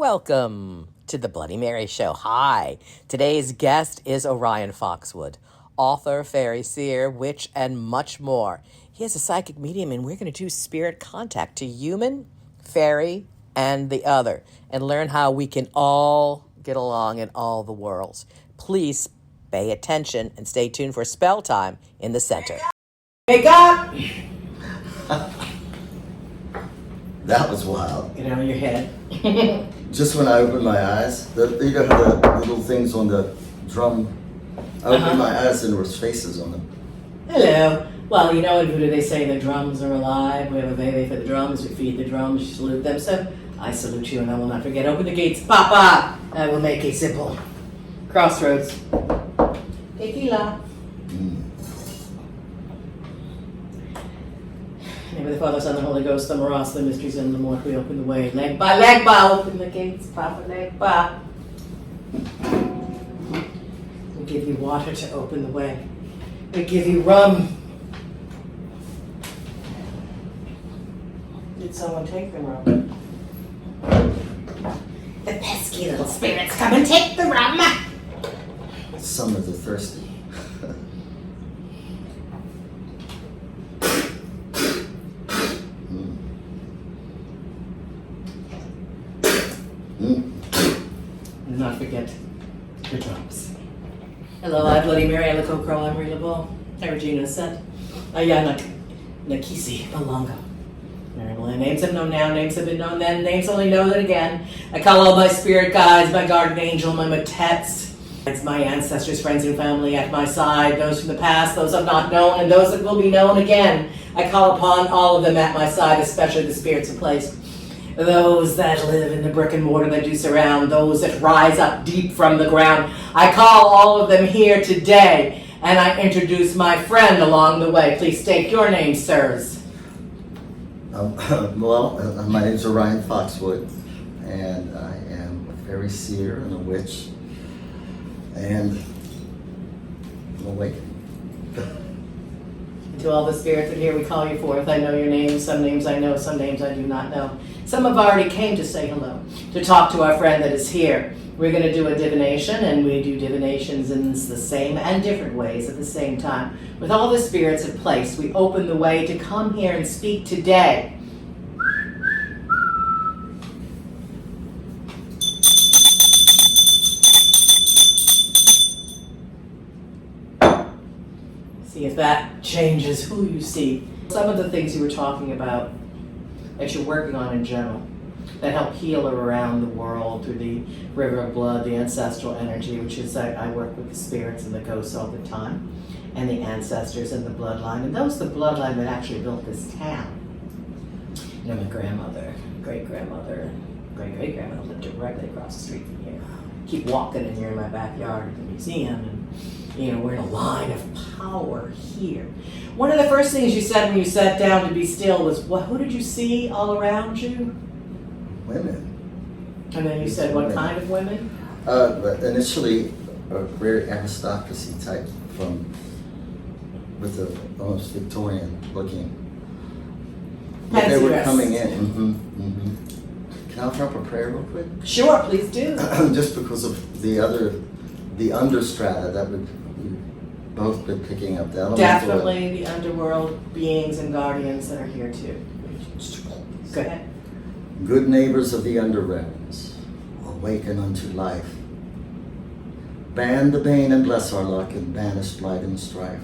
Welcome to the Bloody Mary Show. Hi. Today's guest is Orion Foxword, author, fairy, seer, witch, and much more. He is a psychic medium, and we're going to do spirit contact to human, fairy, and the other, and learn how we can all get along in all the worlds. Please pay attention and stay tuned for spell time in the center. Wake up! That was wild. Get out of your head. Just when I opened my eyes, you know the little things on the drum. I opened my eyes and there was faces on them. Hello. Well, you know in Voodoo they say the drums are alive. We have a veve for the drums. We feed the drums. You salute them. So I salute you and I will not forget. Open the gates. Papa. I will make a simple crossroads. Tequila. In the name of the Father, Son, and the Holy Ghost, the Maras, the mysteries, and the more we open the way. Leg by, open the gates, Papa, leg by. We give you water to open the way. We give you rum. Did someone take the rum? The pesky little spirits, come and take the rum. Some of the thirsty. And not forget the drops. Hello, I'm Bloody Mary Laveau, Marie Laveau, Regina Set, Ayana Nakisi Malonga. Names have known now, names have been known then, names only know that again. I call all my spirit guides, my guardian angel, my matets. It's my ancestors, friends, and family at my side, those from the past, those I've not known, and those that will be known again. I call upon all of them at my side, especially the spirits of place. Those that live in the brick and mortar that do surround, those that rise up deep from the ground. I call all of them here today, and I introduce my friend along the way. Please state your name, sirs. My name's Orion Foxword, and I am a fairy seer and a witch, and I'm awakened. To all the spirits that here we call you forth. I know your names. Some names I know, some names I do not know. Some have already came to say hello, to talk to our friend that is here. We're going to do a divination, and we do divinations in the same and different ways at the same time. With all the spirits in place, we open the way to come here and speak today. See if that changes who you see. Some of the things you were talking about that you're working on in general that help heal around the world through the river of blood, the ancestral energy, which is I work with the spirits and the ghosts all the time, and the ancestors and the bloodline, and those the bloodline that actually built this town. You know, my grandmother, great-grandmother, great-great-grandmother lived directly across the street from here. Keep walking and you're in my backyard at the museum, and you know, we're in a line of power here. One of the first things you said when you sat down to be still was, who did you see all around you? Women. And then you said, what kind of women? But initially, a very aristocracy type with a almost Victorian looking. But they were coming in. Can I offer up a prayer real quick? Sure, please do. Just because of the understrata that we've both been picking up. The Definitely the underworld beings and guardians that are here too. Go ahead. Good neighbors of the underrealms, awaken unto life. Ban the bane and bless our luck and banish blight and strife.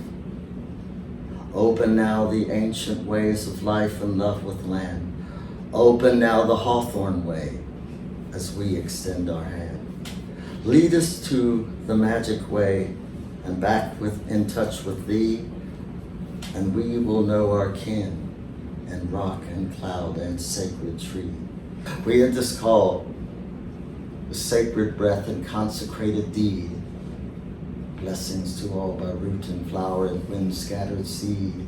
Open now the ancient ways of life and love with land. Open now the hawthorn way as we extend our hand. Lead us to the magic way and back in touch with thee, and we will know our kin and rock and cloud and sacred tree. We at this call the sacred breath and consecrated deed. Blessings to all by root and flower and wind scattered seed.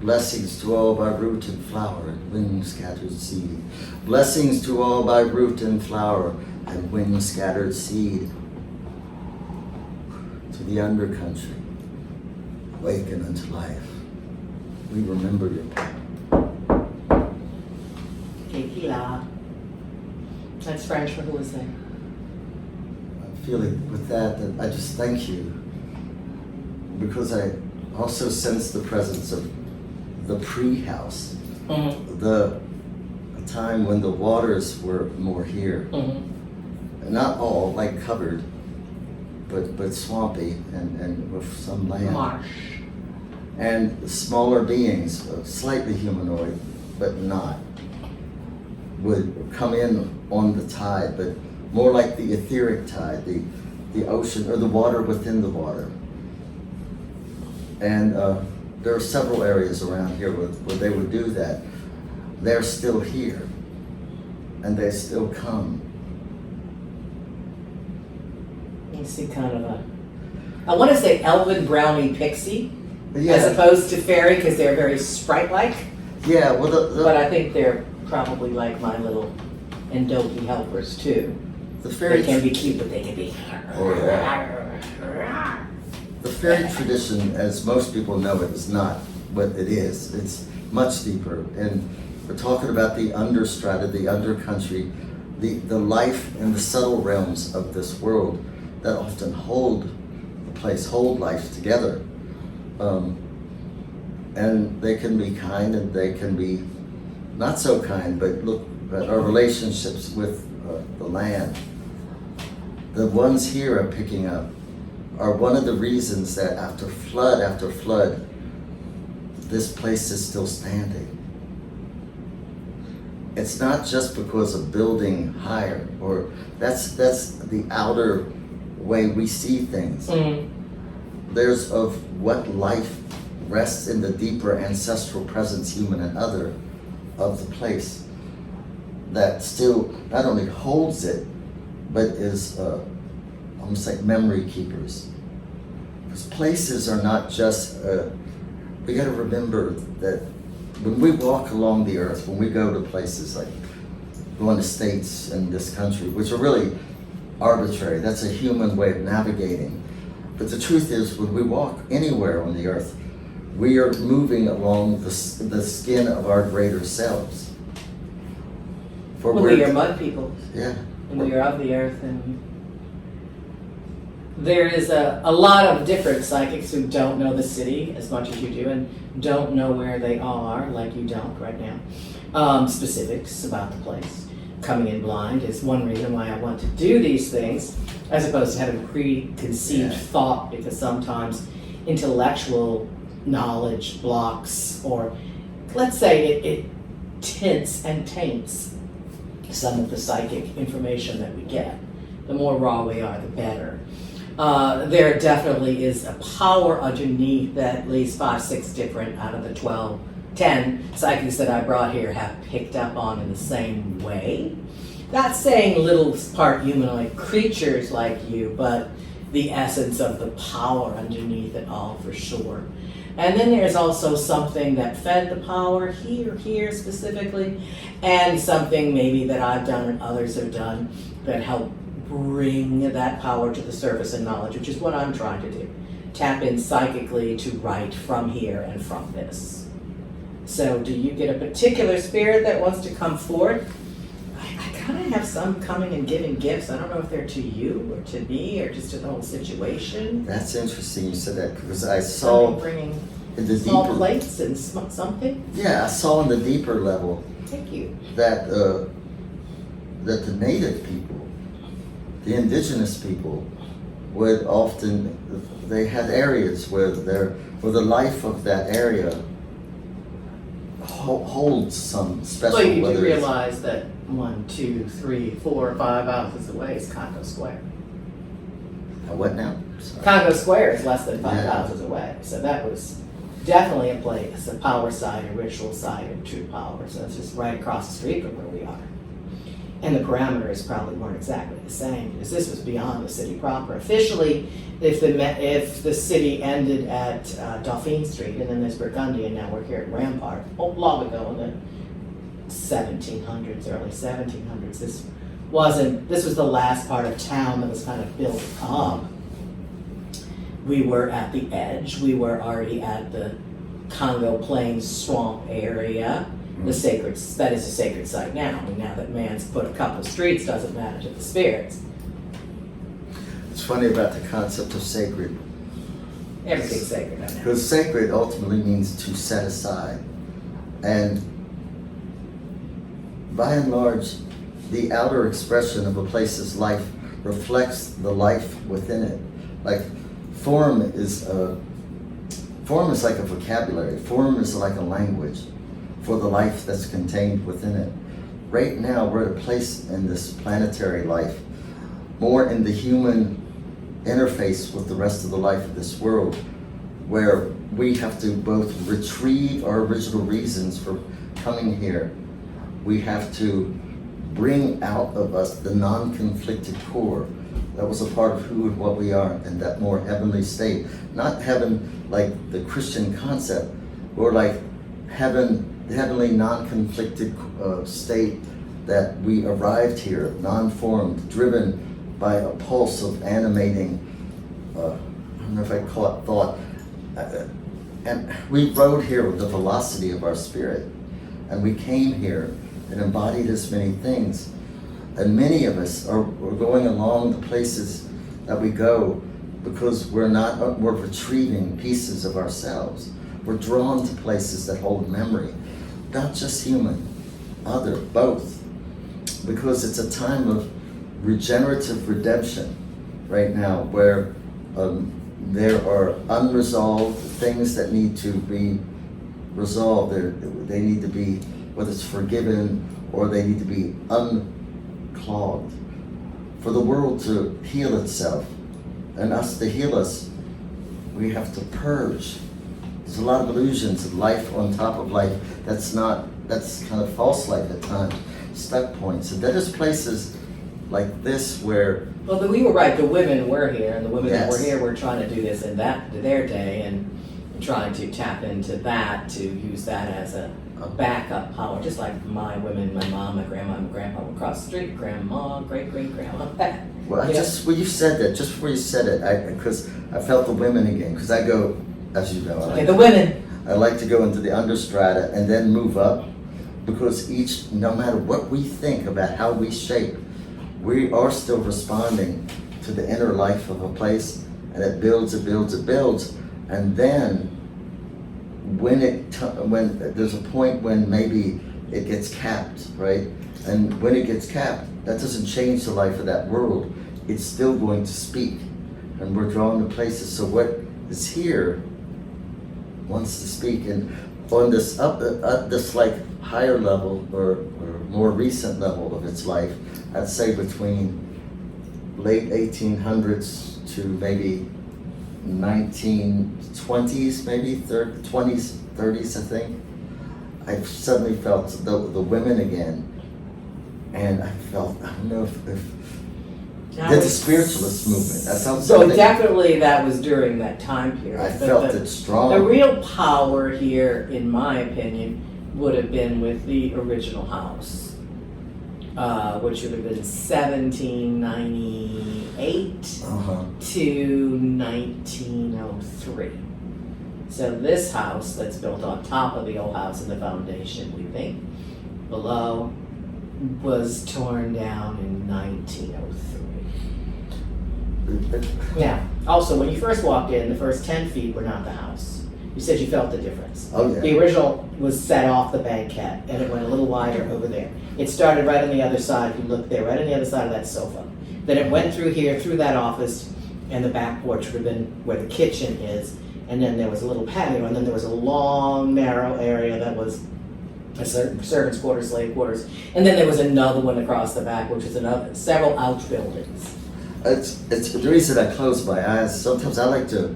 Blessings to all by root and flower and wind scattered seed. Blessings to all by root and flower and wind scattered seed. To the undercountry, awaken unto life. We remember your pain. Tequila. That's French for who is there. I'm feeling with that I just thank you, because I also sense the presence of the pre-house, the time when the waters were more here. Not all like covered, but swampy and with some land. Marsh. And smaller beings, slightly humanoid, but not, would come in on the tide, but more like the etheric tide, the ocean, or the water within the water. And there are several areas around here where they would do that. They're still here, and they still come. You see kind of I want to say elven brownie pixie, Yeah. as opposed to fairy, because they're very sprite-like. Yeah, well, But I think they're probably like my little Endoki helpers too. the fairy They can be cute, but they can be. Oh, yeah. The fairy tradition, as most people know it, is not what it is. It's much deeper. And we're talking about the understrata, the undercountry, the life in the subtle realms of this world that often hold the place, hold life together. And they can be kind and they can be not so kind, but look at our relationships with the land. The ones here I'm picking up are one of the reasons that after flood, this place is still standing. It's not just because of building higher, or that's the outer way we see things. There's of what life rests in the deeper ancestral presence, human and other, of the place that still not only holds it, but is almost like memory keepers. Because places are not just, we gotta remember that when we walk along the earth, when we go to places like going to states in this country, which are really arbitrary, that's a human way of navigating. But the truth is, when we walk anywhere on the earth, we are moving along the skin of our greater selves. Well, we are mud people. Yeah. And we are of the earth, and there is a lot of different psychics who don't know the city as much as you do and don't know where they are, like you don't right now. Specifics about the place. Coming in blind is one reason why I want to do these things, as opposed to having preconceived thought, because sometimes intellectual knowledge blocks, or let's say it tints and taints some of the psychic information that we get. The more raw we are, the better. There definitely is a power underneath that at least 5, 6 different out of the 10 psychics that I brought here have picked up on in the same way. Not saying little part humanoid creatures like you, but the essence of the power underneath it all for sure. And then there's also something that fed the power here specifically, and something maybe that I've done and others have done that help bring that power to the surface and knowledge, which is what I'm trying to do. Tap in psychically to write from here and from this. So do you get a particular spirit that wants to come forward? I kind of have some coming and giving gifts. I don't know if they're to you or to me or just to the whole situation. That's interesting you said that, because I saw bringing in the small deeper plates and something. Yeah, I saw on the deeper level. Thank you. That that the native people, the indigenous people, would often, they had areas where the life of that area holds some special. Well, you do realize that 1, 2, 3, 4, 5 houses away is Congo Square. What now? Sorry. Congo Square is less than 5 houses away, so that was definitely a place, a power side, a ritual side of true power. So it's just right across the street from where we are. And the parameters probably weren't exactly the same, because this was beyond the city proper. Officially, if the city ended at Dauphine Street, and then there's Burgundy, and now we're here at Rampart, long ago in the 1700s, early 1700s, this was the last part of town that was kind of built up. We were at the edge. We were already at the Congo Plains swamp area. the sacred, that is a sacred site now. I mean, now that man's put a couple of streets, doesn't matter to the spirits. It's funny about the concept of sacred. Everything's sacred right now. Because sacred ultimately means to set aside. And by and large, the outer expression of a place's life reflects the life within it. Like form is like a vocabulary. Form is like a language for the life that's contained within it. Right now, we're at a place in this planetary life, more in the human interface with the rest of the life of this world, where we have to both retrieve our original reasons for coming here. We have to bring out of us the non-conflicted core that was a part of who and what we are in that more heavenly state. Not heaven like the Christian concept, or like heaven, the heavenly non-conflicted state that we arrived here, non-formed, driven by a pulse of animating, I don't know if I call it thought. And we rode here with the velocity of our spirit. And we came here and embodied as many things. And many of us are going along the places that we go because we're retrieving pieces of ourselves. We're drawn to places that hold memory, not just human, other, both. Because it's a time of regenerative redemption right now, where there are unresolved things that need to be resolved. They need to be, whether it's forgiven or they need to be unclogged. For the world to heal itself and us to heal us, we have to purge. There's a lot of illusions of life on top of life that's kind of false life at times, stuck points. And then there's places like this where... Well, we were right, the women were here, and the women that Yes. were here were trying to do this in their day, and trying to tap into that, to use that as a backup power, just like my women, my mom, my grandma, my grandpa were across the street, grandma, great-great-grandma. Well, when you said that, just before you said it, because I felt the women again, because I go, as you know, Okay, the women. I like to go into the understrata and then move up, because no matter what we think about how we shape, we are still responding to the inner life of a place, and it builds, and then when there's a point when maybe it gets capped, right? And when it gets capped, that doesn't change the life of that world. It's still going to speak, and we're drawn to places. So what is here wants to speak, and on this this like higher level or more recent level of its life, I'd say between late 1800s to maybe 1920s, maybe 20s, 30s, I think. I suddenly felt the women again, and I felt, I don't know if the spiritualist movement. That sounds So something. Definitely that was during that time period. I But felt it strong. The real power here, in my opinion, would have been with the original house, which would have been 1798 to 1903. So this house that's built on top of the old house in the foundation, we think, below, was torn down in 1903. Yeah. Also, when you first walked in, the first 10 feet were not the house. You said you felt the difference. Oh, yeah. The original was set off the banquette, and it went a little wider over there. It started right on the other side, if you look there, right on the other side of that sofa. Then it went through here, through that office, and the back porch would have been where the kitchen is. And then there was a little patio, and then there was a long, narrow area that was a servants' quarters, slave quarters. And then there was another one across the back, which is several outbuildings. It's the reason I close my eyes. Sometimes I like to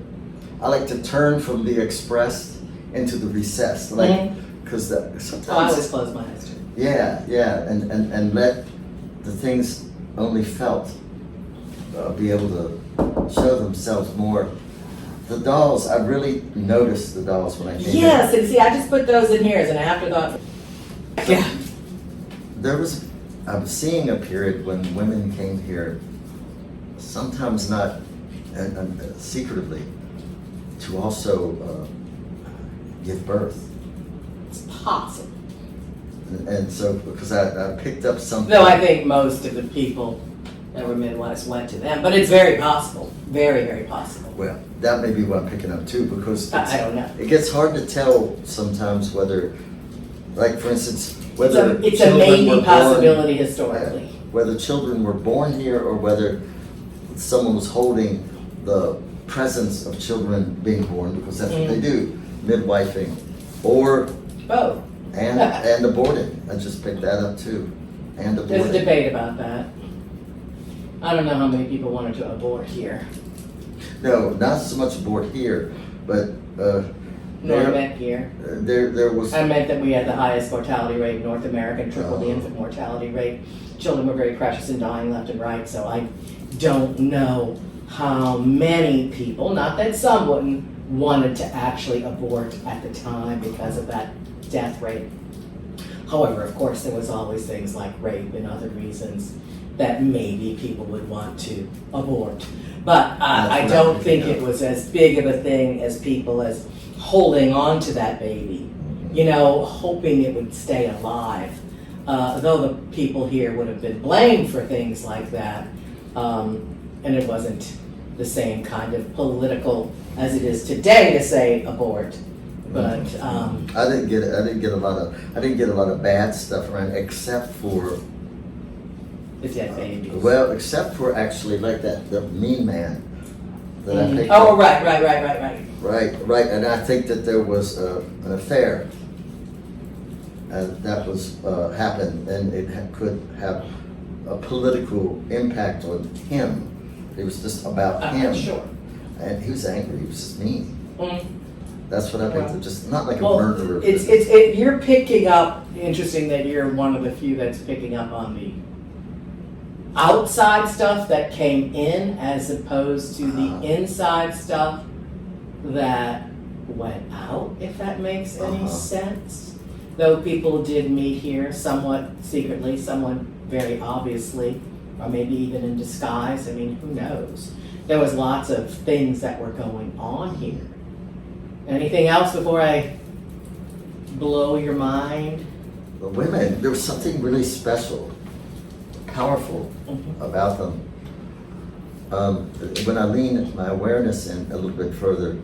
turn from the expressed into the recessed, like, because sometimes. Oh, I always close my eyes too. Yeah, and let the things only felt be able to show themselves more. The dolls, I really noticed the dolls when I came Yes, in. and see, I just put those in here as an afterthought. Yeah. I was seeing a period when women came here, sometimes not secretively, to also give birth. It's possible. And so, because I picked up something. No, I think most of the people that were midwives went to them, but it's very possible, very, very possible. Well, that may be what I'm picking up too, because I don't know. it gets hard to tell sometimes whether, like for instance, whether It's a children maybe were possibility born, historically. whether children were born here or whether someone was holding the presence of children being born, because that's what they do, midwifing, or Both. and aborting. I just picked that up too, and aborting. There's a debate about that. I don't know how many people wanted to abort here. No, not so much abort here, but No, I meant here. there was. I meant that we had the highest mortality rate in North America, and triple the infant mortality rate. Children were very precious and dying left and right, so I don't know how many people, not that some wouldn't, wanted to actually abort at the time because of that death rate. However, of course, there was always things like rape and other reasons that maybe people would want to abort. But I don't think it was as big of a thing as people as holding on to that baby, you know, hoping it would stay alive. Though the people here would have been blamed for things like that, and it wasn't the same kind of political as it is today to say abort. But I didn't get a lot of bad stuff around, except for the dead babies. well, except for actually like the mean man that I picked Oh, up. right. And I think that there was an affair that was happened, and it could have a political impact on him. It was just about him. Sure. And he was angry. He was just mean. Mm. That's what I picked up. Just not like a Well, murderer. you're picking up, interesting that you're one of the few that's picking up on the outside stuff that came in as opposed to the inside stuff that went out, if that makes any sense. Though people did meet here somewhat secretly, someone very obviously, or maybe even in disguise. I mean, who knows? There was lots of things that were going on here. Anything else before I blow your mind? The women, there was something really special, powerful about them. When I lean my awareness in a little bit further,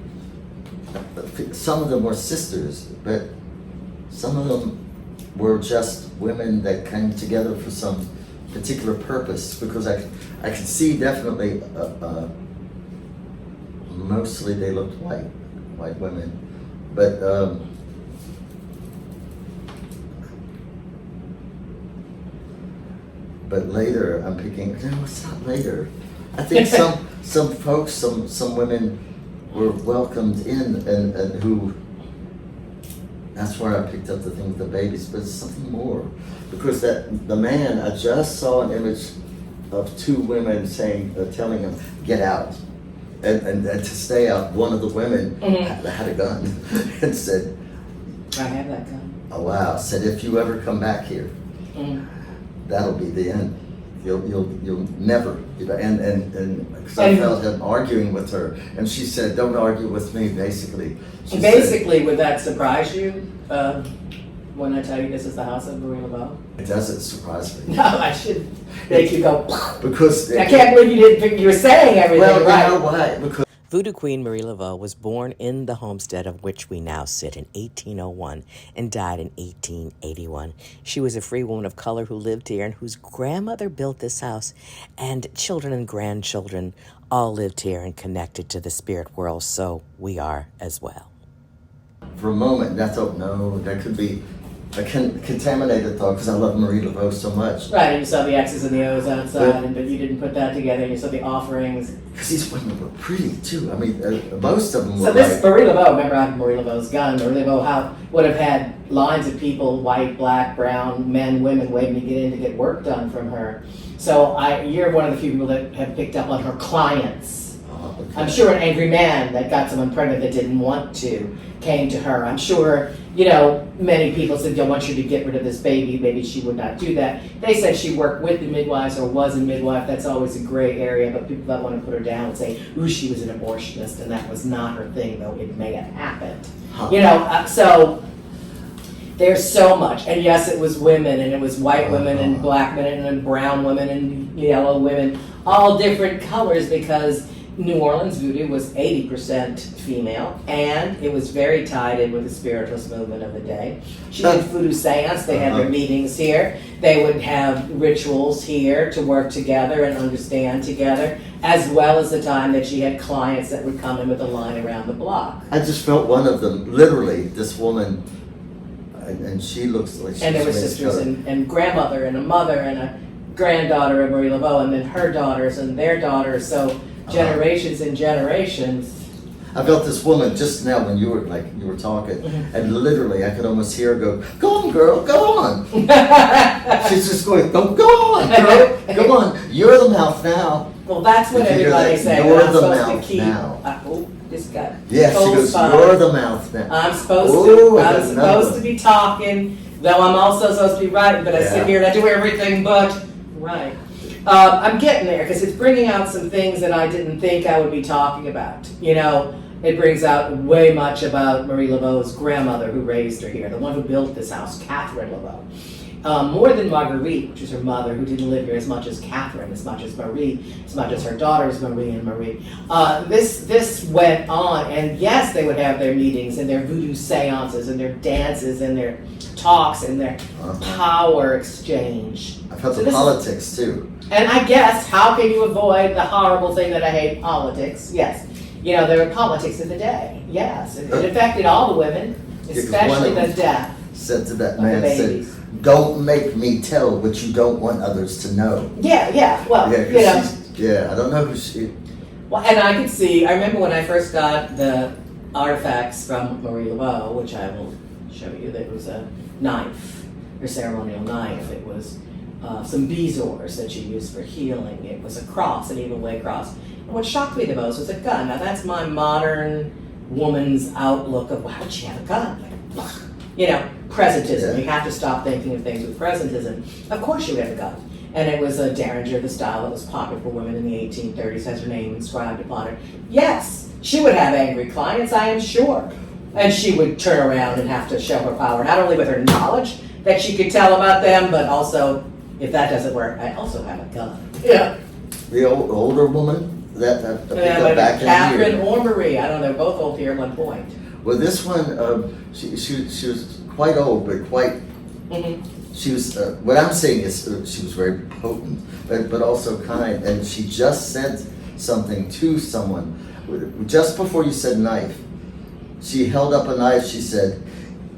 some of them were sisters, but some of them were just women that came together for some particular purpose, because I could see definitely, mostly they looked white women, but later I'm picking, no, it's not later. I think some folks, some women were welcomed in, and who, that's where I picked up the thing with the babies, but it's something more. Because the man, I just saw an image of two women telling him, get out. And to stay out, one of the women had a gun and said, I have that gun. oh wow, said, if you ever come back here, that'll be the end. You'll never, and because I felt him arguing with her, and she said, don't argue with me, basically. Would that surprise you when I tell you this is the house of Marie Laveau? It doesn't surprise me. No, I should make you go, because I can't believe you didn't think you were saying everything well, right. you know why? Because Voodoo Queen Marie Laveau was born in the homestead of which we now sit in 1801 and died in 1881. She was a free woman of color who lived here and whose grandmother built this house, and children and grandchildren all lived here and connected to the spirit world, so we are as well. for a moment, I thought, no, that could be a contaminated thought, because I love Marie Laveau so much. Right, you saw the X's and the O's outside, but you didn't put that together. You saw the offerings. Because these women were pretty too. I mean, most of them were. So this Marie Laveau, remember I had Marie Laveau's gun. Marie Laveau would have had lines of people, white, black, brown, men, women, waiting to get in to get work done from her. So you're one of the few people that have picked up on her clients. Okay. I'm sure an angry man that got someone pregnant that didn't want to came to her. I'm sure, many people said, I want you to get rid of this baby. Maybe she would not do that. They said she worked with the midwives or was a midwife. That's always a gray area, but people that want to put her down and say, ooh, she was an abortionist, and that was not her thing, though it may have happened. Huh. So There's so much. And yes, it was women, and it was white women and black women and brown women and yellow women, all different colors, because New Orleans voodoo was 80% female, and it was very tied in with the spiritualist movement of the day. She did voodoo seance, they had their meetings here, they would have rituals here to work together and understand together, as well as the time that she had clients that would come in with a line around the block. I just felt one of them, literally, this woman, and she looks like she's And there were made sisters color. and grandmother and a mother and a granddaughter of Marie Laveau, and then her daughters and their daughters, so generations and generations. I felt this woman just now when you were talking, and literally I could almost hear her go, "Go on, girl, go on." She's just going, "Go on, girl, go on. You're the mouth now." Well, that's what Did you hear everybody that? says. You're I'm the supposed to mouth keep. now. Oh, this guy. Yeah, she Cold goes, spot. "You're the mouth now." I'm supposed Ooh, to. I got I'm another supposed one. to be talking, though I'm also supposed to be writing. But I sit Yeah. here and I do everything but write. I'm getting there because it's bringing out some things that I didn't think I would be talking about. You know, it brings out way much about Marie Laveau's grandmother who raised her here, the one who built this house, Catherine Laveau. More than Marguerite, which is her mother, who didn't live here as much as Catherine, as much as Marie, as much as her daughters Marie and Marie. This went on, and yes, they would have their meetings and their voodoo seances and their dances and their talks and their power exchange. I felt So the this is- politics too. And I guess, how can you avoid the horrible thing that I hate, politics? Yes. You know, there were politics of the day. Yes. It affected all the women, 'cause especially one of the deaf Said to that of the man, babies. said, "Don't make me tell what you don't want others to know." Yeah. Well, Yeah, 'cause you know. yeah, I don't know who she. Well, and I could see, I remember when I first got the artifacts from Marie Laveau, which I will show you, that was a knife, her ceremonial knife. It was some bezoars that she used for healing. It was a cross, an evil way cross. And what shocked me the most was a gun. Now that's my modern woman's outlook of, wow, she had a gun. Like, you know, presentism. Yeah. You have to stop thinking of things with presentism. Of course she would have a gun. And it was a Derringer, the style that was popular for women in the 1830s, has her name inscribed upon her. Yes, she would have angry clients, I am sure. And she would turn around and have to show her power, not only with her knowledge that she could tell about them, but also, if that doesn't work, I also have a gun. Yeah. The older woman that Yeah, that but back in Catherine here. or Marie, I don't know, both old here at one point. Well, this one, she was quite old, but quite. Mm-hmm. She was. What I'm saying is, she was very potent, but also kind, and she just said something to someone just before you said knife. She held up a knife. She said,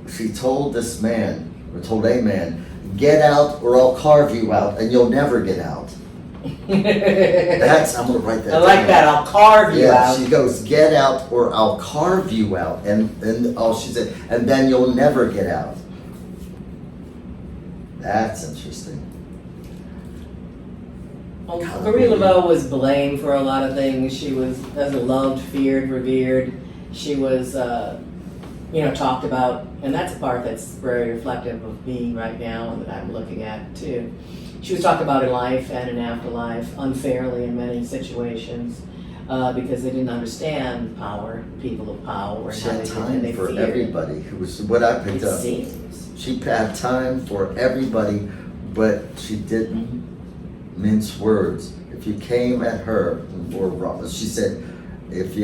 she told this man, or told a man, "Get out, or I'll carve you out, and you'll never get out." That's, I'm gonna write that I like down. that, I'll carve you Yeah, out. she goes, "Get out, or I'll carve you out," and she said, "and then you'll never get out." That's interesting. Well, Marie Laveau was blamed for a lot of things. She was loved, feared, revered. She was, talked about, and that's a part that's very reflective of me right now and that I'm looking at too. She was talked about in life and in afterlife unfairly in many situations because they didn't understand power, people of power, and She how had they did, time and they for feared. everybody. Who was what I picked It up. seems. She had time for everybody, but she didn't mince words. If you came at her, or she said, if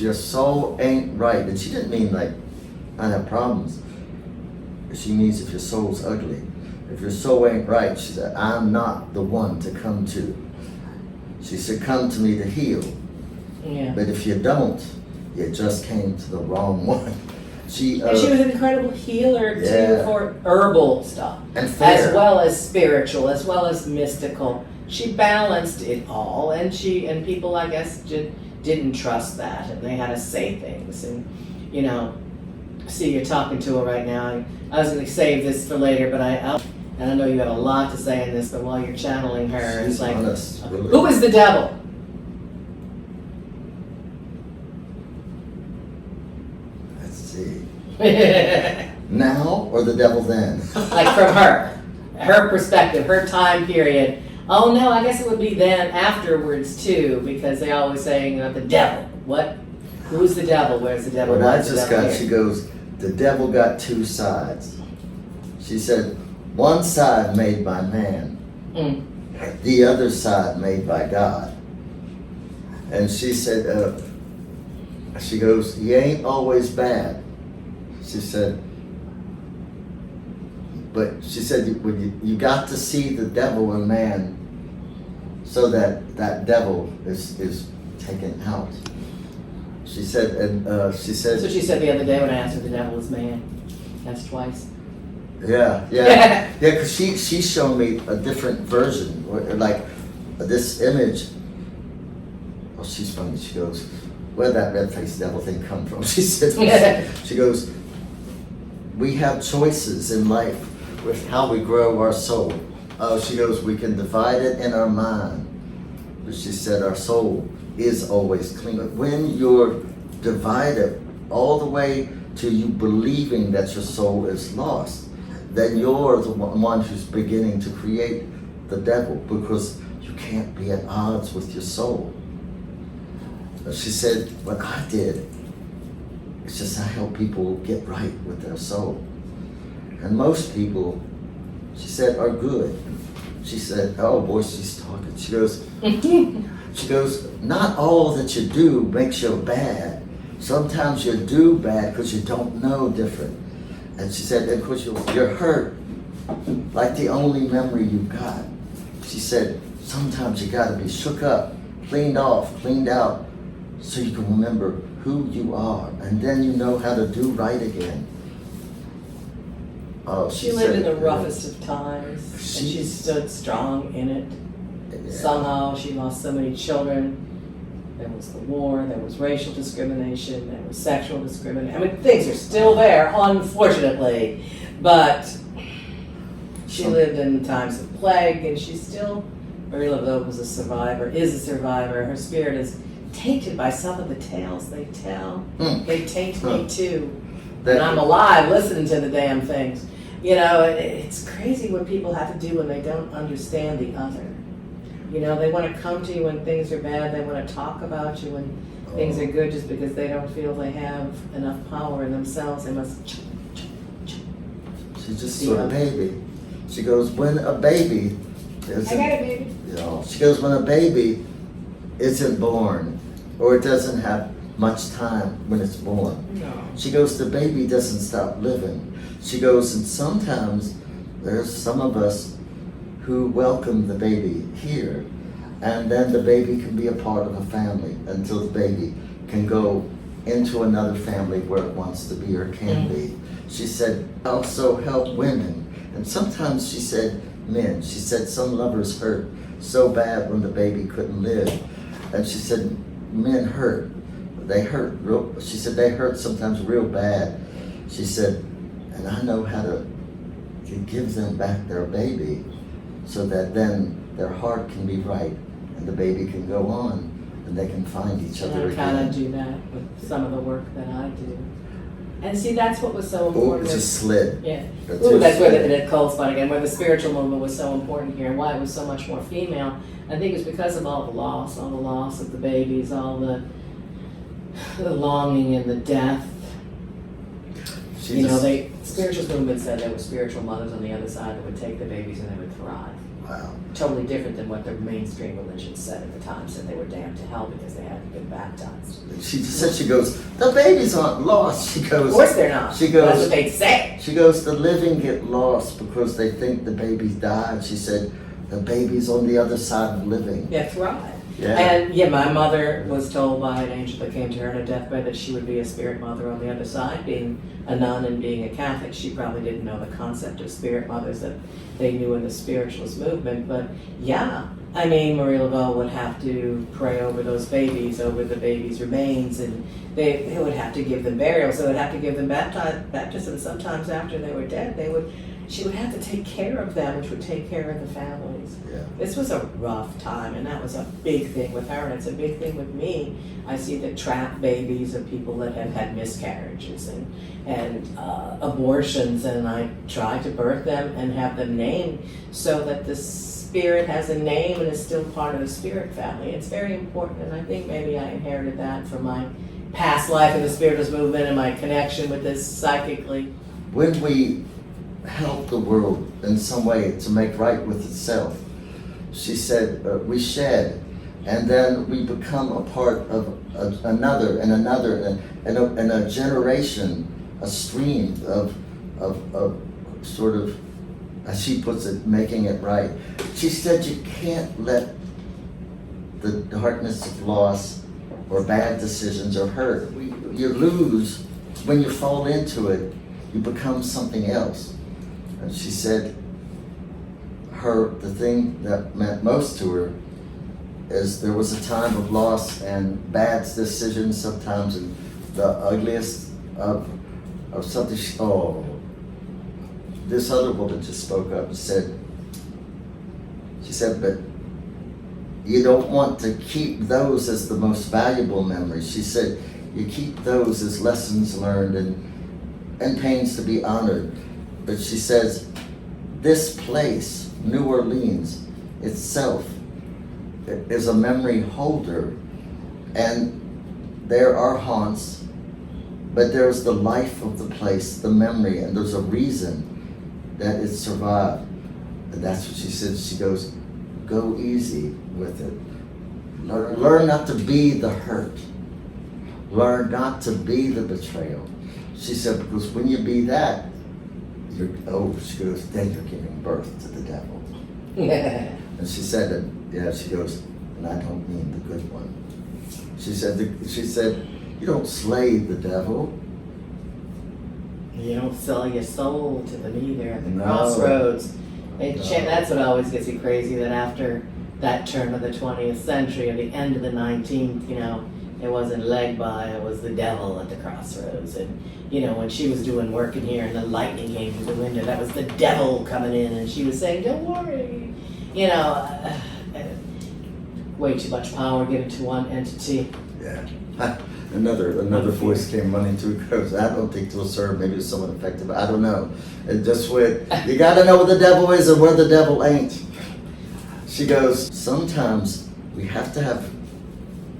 your soul ain't right, and she didn't mean like I have problems. She means if your soul's ugly, if your soul ain't right, she said, I'm not the one to come to. She said, come to me to heal. Yeah. But if you don't, you just came to the wrong one. And she was an incredible healer too Yeah. for herbal stuff, And fair. as well as spiritual, as well as mystical. She balanced it all, and people, I guess, didn't trust that, and they had to say things, and see, you're talking to her right now. I was going to save this for later, but and I know you have a lot to say in this, but while you're channeling her, She's it's like, honest, really. who is the devil? Let's see. Now or the devil then? Like from her perspective, her time period. Oh no, I guess it would be then afterwards too, because they always saying the devil. What? Who's the devil? Where's the devil? What I What's the just devil got, here? she goes, the devil got two sides. She said, one side made by man, the other side made by God. And she said, she goes, he ain't always bad. She said, but she said, when you got to see the devil in man so that that devil is taken out. She said, and she said. That's what she said the other day when I asked her the devil is man. That's twice. Yeah, because she showed me a different version, like this image. Oh, she's funny. She goes, where'd that red-faced devil thing come from? She said, she goes, we have choices in life with how we grow our soul. Oh, she goes, we can divide it in our mind. But she said, our soul is always clean. When you're divided all the way to you believing that your soul is lost, then you're the one who's beginning to create the devil, because you can't be at odds with your soul. She said, what I did, it's just I help people get right with their soul. And most people, she said, are good. She said, oh boy, she's talking. She goes, not all that you do makes you bad. Sometimes you do bad because you don't know different. And she said, of course, you're hurt, like the only memory you've got. She said, sometimes you got to be shook up, cleaned off, cleaned out, so you can remember who you are, and then you know how to do right again. Oh, she lived in the roughest of times, and she stood strong in it. Yeah. Somehow she lost so many children. There was the war, there was racial discrimination, there was sexual discrimination. I mean, things are still there, unfortunately. But she lived in times of plague, and she still, Marie Laveau was a survivor, is a survivor. Her spirit is tainted by some of the tales they tell. They taint me too. And I'm alive listening to the damn things. You know, it's crazy what people have to do when they don't understand the other. You know, they want to come to you when things are bad. They want to talk about you when things are good, just because they don't feel they have enough power in themselves. They must. She just saw a baby. She goes, when a baby isn't, I got a baby. You know, she goes, when a baby isn't born, or it doesn't have much time when it's born. No. She goes, the baby doesn't stop living. She goes, and sometimes there's some of us who welcome the baby here, and then the baby can be a part of a family until the baby can go into another family where it wants to be or can be. She said, also help women. And sometimes she said men. She said some lovers hurt so bad when the baby couldn't live. And she said men hurt. They hurt real, she said they hurt sometimes real bad. She said, and I know how to give them back their baby so that then their heart can be right and the baby can go on and they can find each other again. I kind of do that with some of the work that I do. And see, that's what was so important. Oh, it just slid. Yeah. Ooh, that's where the cold spot again, where the spiritual movement was so important here, and why it was so much more female. I think it was because of all the loss of the babies, all the longing and the death. Spiritual movement said there were spiritual mothers on the other side that would take the babies and they would thrive. Wow. Totally different than what the mainstream religion said at the time, said they were damned to hell because they hadn't been baptized. She just said, she goes, the babies aren't lost. She goes, of course they're not. She goes, that's what they say. She goes, the living get lost because they think the babies died. She said, the baby's on the other side of living. Yeah, thrive. Yeah. And my mother was told by an angel that came to her in her deathbed that she would be a spirit mother on the other side. Being a nun and being a Catholic, she probably didn't know the concept of spirit mothers that they knew in the spiritualist movement. But yeah, I mean, Marie Laveau would have to pray over those babies, over the babies' remains, and they would have to give them burial. So they would have to give them baptism. Sometimes after they were dead, she would have to take care of them, which would take care of the families. Yeah. This was a rough time, and that was a big thing with her, and it's a big thing with me. I see the trapped babies of people that have had miscarriages and abortions, and I try to birth them and have them named so that the spirit has a name and is still part of the spirit family. It's very important, and I think maybe I inherited that from my past life in the spiritist movement and my connection with this psychically. When we help the world in some way to make right with itself, she said, we shed, and then we become a part of another and another, and a generation, a stream of sort of, as she puts it, making it right. She said you can't let the darkness of loss or bad decisions or hurt. You lose when you fall into it. You become something else. And she said the thing that meant most to her is there was a time of loss and bad decisions sometimes, and the ugliest of something. This other woman just spoke up and said, but you don't want to keep those as the most valuable memories. She said, you keep those as lessons learned and pains to be honored. But she says, this place, New Orleans itself, is a memory holder, and there are haunts, but there's the life of the place, the memory, and there's a reason that it survived. And that's what she said. She goes, go easy with it. Learn not to be the hurt. Learn not to be the betrayal. She said, because when you be that, she goes, then you're giving birth to the devil. And she said that, she goes, and I don't mean the good one. She said, you don't slay the devil. You don't sell your soul to them either at the No. crossroads. No. That's what always gets me crazy, that after that turn of the 20th century and the end of the 19th, it wasn't Legba, it was the devil at the crossroads. And, when she was doing work in here and the lightning came through the window, that was the devil coming in, and she was saying, don't worry. Way too much power given to one entity. Yeah. Another voice came running through, goes, I don't think it'll serve, maybe it's someone effective, but I don't know. It just went, you gotta know where the devil is and where the devil ain't. She goes, sometimes we have to have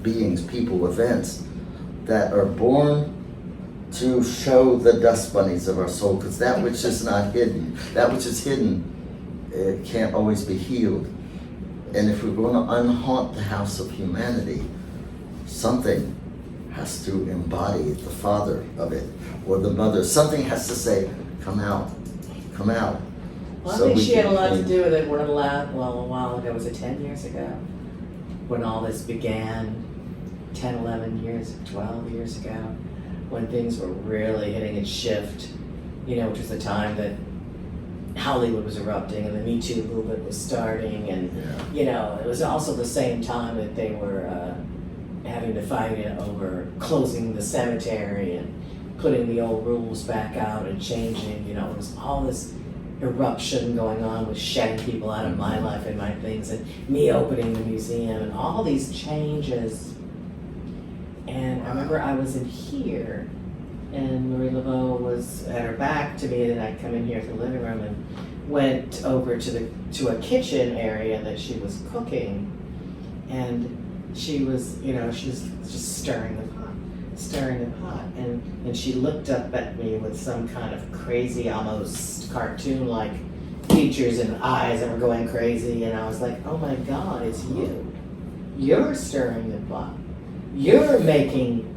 beings, people, events that are born to show the dust bunnies of our soul, because that which is not hidden, that which is hidden, it can't always be healed. And if we're going to unhaunt the house of humanity, something has to embody the father of it, or the mother. Something has to say, come out, come out. Well, I think she had a lot to do with it. A while ago, was it 10 years ago? When all this began, 10, 11 years, 12 years ago, when things were really hitting its shift, which was the time that Hollywood was erupting and the Me Too movement was starting, and it was also the same time that they were having to fight over closing the cemetery and putting the old rules back out and changing. There was all this eruption going on with shedding people out of my life and my things, and me opening the museum and all these changes. And I remember I was in here, and Marie Laveau was at her back to me, and I'd come in here to the living room and went over to a kitchen area that she was cooking, and she was just stirring the pot, and she looked up at me with some kind of crazy, almost cartoon-like features and eyes that were going crazy, and I was like, oh my God, it's you. You're stirring the pot. You're making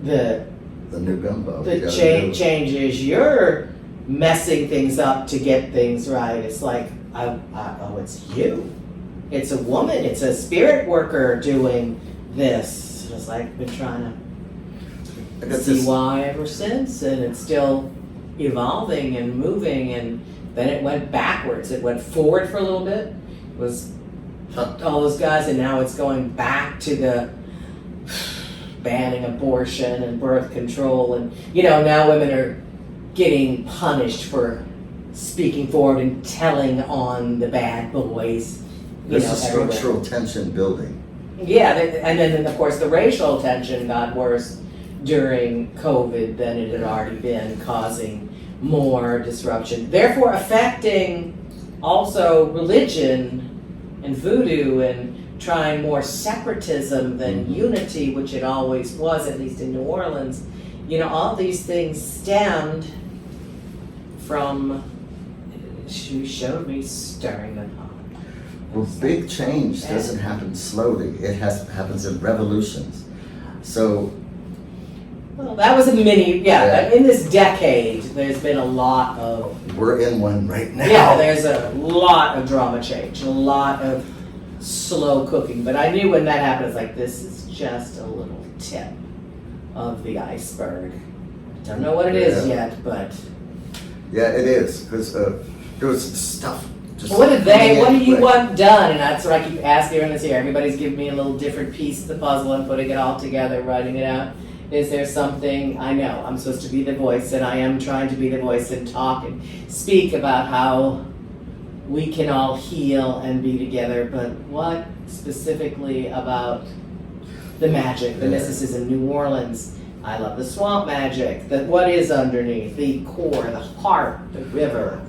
the new gumbo. The changes. You're messing things up to get things right. It's like, it's you. It's a woman. It's a spirit worker doing this. It's like, I've been trying to see why ever since, and it's still evolving and moving, and then it went backwards. It went forward for a little bit. It was all those guys, and now it's going back to the banning abortion and birth control, and now women are getting punished for speaking forward and telling on the bad boys. There's a structural tension building. Yeah, and then of course the racial tension got worse during COVID than it had already been, causing more disruption, therefore affecting also religion and voodoo and trying more separatism than unity, which it always was, at least in New Orleans. You know, all these things stemmed from, she showed me stirring the pot. Well, big change doesn't happen slowly. It happens in revolutions. So, well, that was a mini, in this decade, there's been a lot of, we're in one right now. yeah, there's a lot of drama change, a lot of slow cooking. But I knew when that happened, it's like, this is just a little tip of the iceberg. Don't know what it is yet, but. Yeah, it is, because there was stuff. What do you want done? And that's what I keep asking everyone this year. Everybody's giving me a little different piece of the puzzle and putting it all together, writing it out. Is there something, I know I'm supposed to be the voice, and I am trying to be the voice and talk and speak about how we can all heal and be together, but what specifically about the magic, the mysticism, New Orleans? I love the swamp magic, what is underneath, the core, the heart, the river.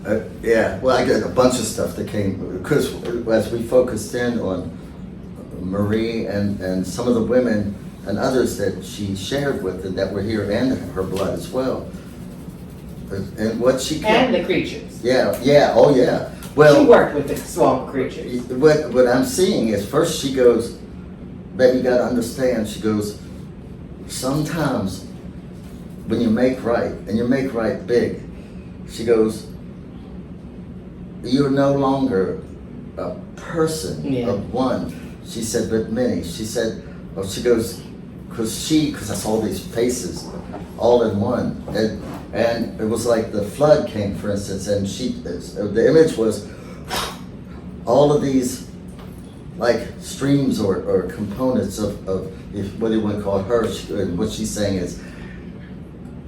Well, I got a bunch of stuff that came, because as we focused in on Marie and some of the women and others that she shared with and that were here, and her blood as well. And what she and the creatures. Oh yeah. Well, she worked with the swamp creatures. What I'm seeing is, first she goes, baby, you gotta understand, she goes, sometimes when you make right, and you make right big, she goes, you're no longer a person of one. She said, but many. She said, she goes, because I saw these faces all in one. And it was like the flood came, for instance, and the image was all of these like streams or components of what do you want to call her, and what she's saying is,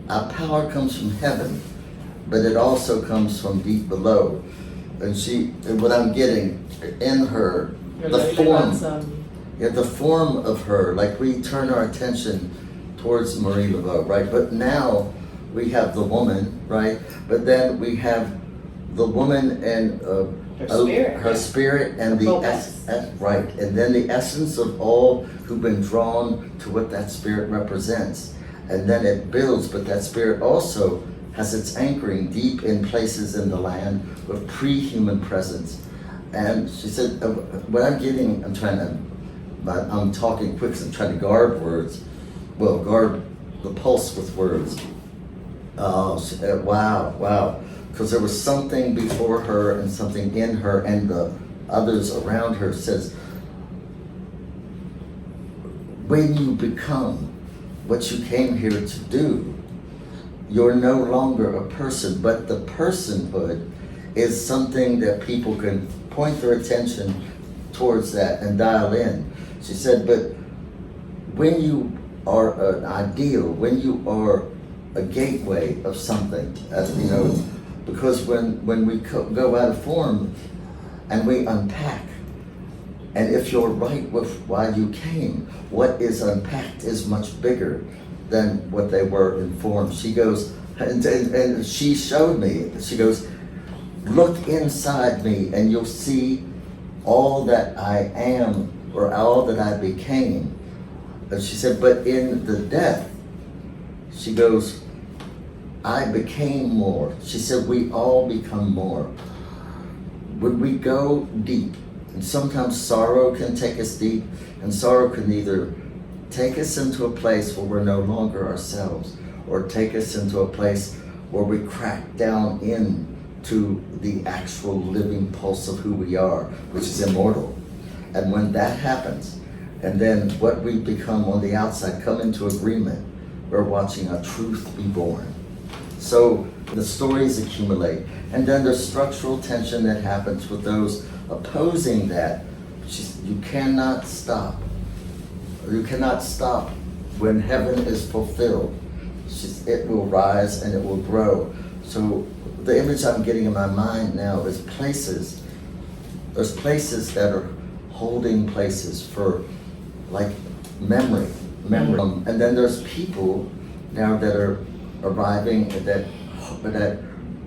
our power comes from heaven, but it also comes from deep below. And what I'm getting in her, the form of her, like we turn our attention towards Marie Laveau, right? But now we have the woman, right? But then we have the woman and her spirit and the right, and then the essence of all who've been drawn to what that spirit represents, and then it builds. But that spirit also has its anchoring deep in places in the land with pre-human presence. And she said, what I'm getting, I'm talking quick, so I'm trying to guard words. Well, guard the pulse with words. Oh, wow. Because there was something before her and something in her, and the others around her says, when you become what you came here to do, you're no longer a person, but the personhood is something that people can point their attention towards that and dial in. She said, but when you are an ideal, when you are a gateway of something, because when we go out of form and we unpack, and if you're right with why you came, what is unpacked is much bigger than what they were in form. She goes, and she showed me, she goes, look inside me and you'll see all that I am, or all that I became. And she said, but in the death, she goes, I became more. She said, we all become more. When we go deep, and sometimes sorrow can take us deep, and sorrow can either take us into a place where we're no longer ourselves, or take us into a place where we crack down into the actual living pulse of who we are, which is immortal. And when that happens, and then what we become on the outside come into agreement, we're watching a truth be born. So the stories accumulate, and then there's structural tension that happens with those opposing that. You cannot stop. You cannot stop when heaven is fulfilled. It will rise and it will grow. So the image I'm getting in my mind now is places. There's places that are holding places for like memory. And then there's people now that are arriving that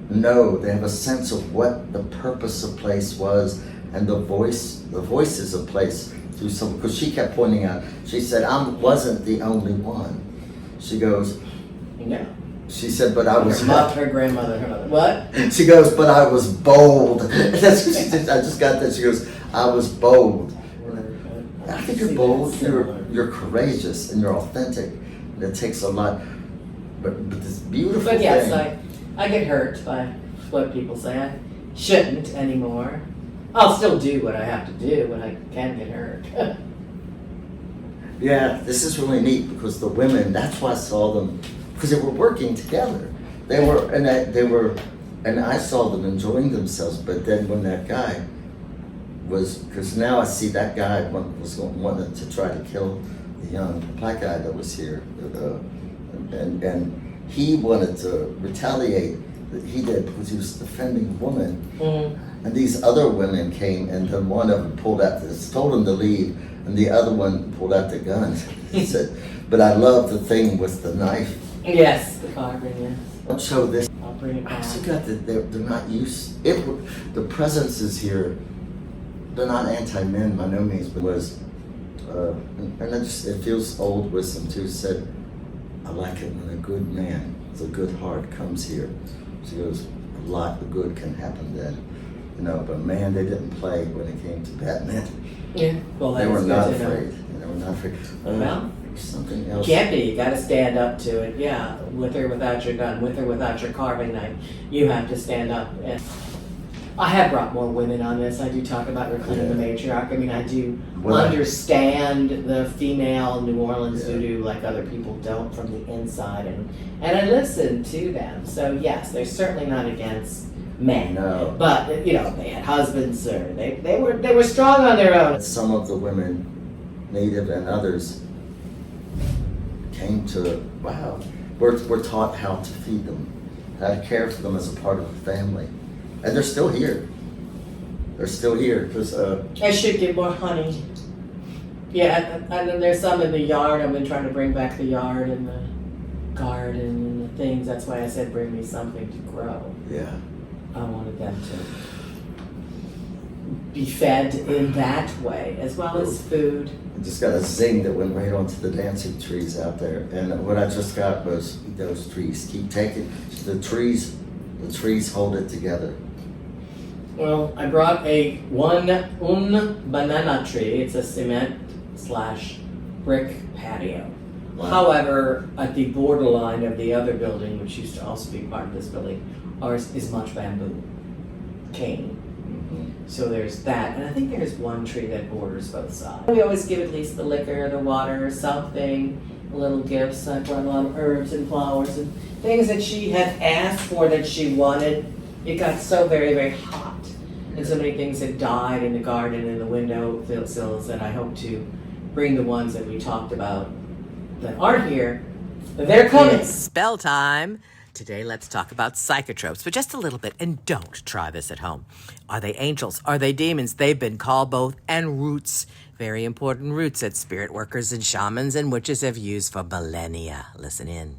know, they have a sense of what the purpose of place was, and the voices of place through some, because she kept pointing out, she said, I wasn't the only one. She goes, Yeah. she said, but I was Her grandmother, her mother. What? She goes, but I was bold. That's what she said. I just got that. She goes, I was bold. I think you're bold, you're courageous, and you're authentic. And it takes a lot. But this beautiful But yes, thing. I get hurt by what people say. I shouldn't anymore. I'll still do what I have to do when I can get hurt. Yeah, this is really neat because the women, that's why I saw them, because they were working together. They were, and I saw them enjoying themselves. But then when that guy was, because now I see that guy wanted to try to kill the young black guy that was here, and he wanted to retaliate. He did because he was defending a woman, and these other women came, and then one of them pulled out this, told him to leave, and the other one pulled out the gun. He said, "But I love the thing with the knife." Yes, the carving. Yes. Don't show this. I'll bring it I back. also got that they're not used. The presences here, they're not anti-men by no means, but was, and it feels old wisdom too. Said, I like it when a good man with a good heart comes here. She goes, a lot of good can happen then, But man, they didn't play when it came to Batman. Yeah. Well, They that's were good not to know. afraid. They were not afraid. Well, Something You else. can't be. You got to stand up to it. Yeah, with or without your gun, with or without your carving knife, you have to stand up. And I have brought more women on this. I do talk about reclaiming the matriarch. I mean, I do understand the female New Orleans voodoo like other people don't from the inside, and I listen to them. So yes, they're certainly not against men. No. But they had husbands, or they were strong on their own. Some of the women, Native and others, came to, wow, we're taught how to feed them, how to care for them as a part of the family. And they're still here. They're still here because I should get more honey. Yeah, and then there's some in the yard. I've been trying to bring back the yard and the garden and the things. That's why I said bring me something to grow. yeah. I wanted them to be fed in that way, as well as food. I just got a zing that went right onto the dancing trees out there. And what I just got was those trees. Keep taking the trees hold it together. Well, I brought un banana tree. It's a cement/brick patio. Wow. However, at the borderline of the other building, which used to also be part of this building, ours is much bamboo, cane. So there's that, and I think there's one tree that borders both sides. We always give at least the liquor, the water, something, little gifts. I brought a lot of herbs and flowers and things that she had asked for that she wanted. It got so very, very hot, and so many things had died in the garden and the window sills that I hope to bring the ones that we talked about that aren't here. But they're coming. It's spell time. Today, let's talk about psychotropes, but just a little bit, and don't try this at home. Are they angels? Are they demons? They've been called both, and roots. Very important roots that spirit workers and shamans and witches have used for millennia. Listen in.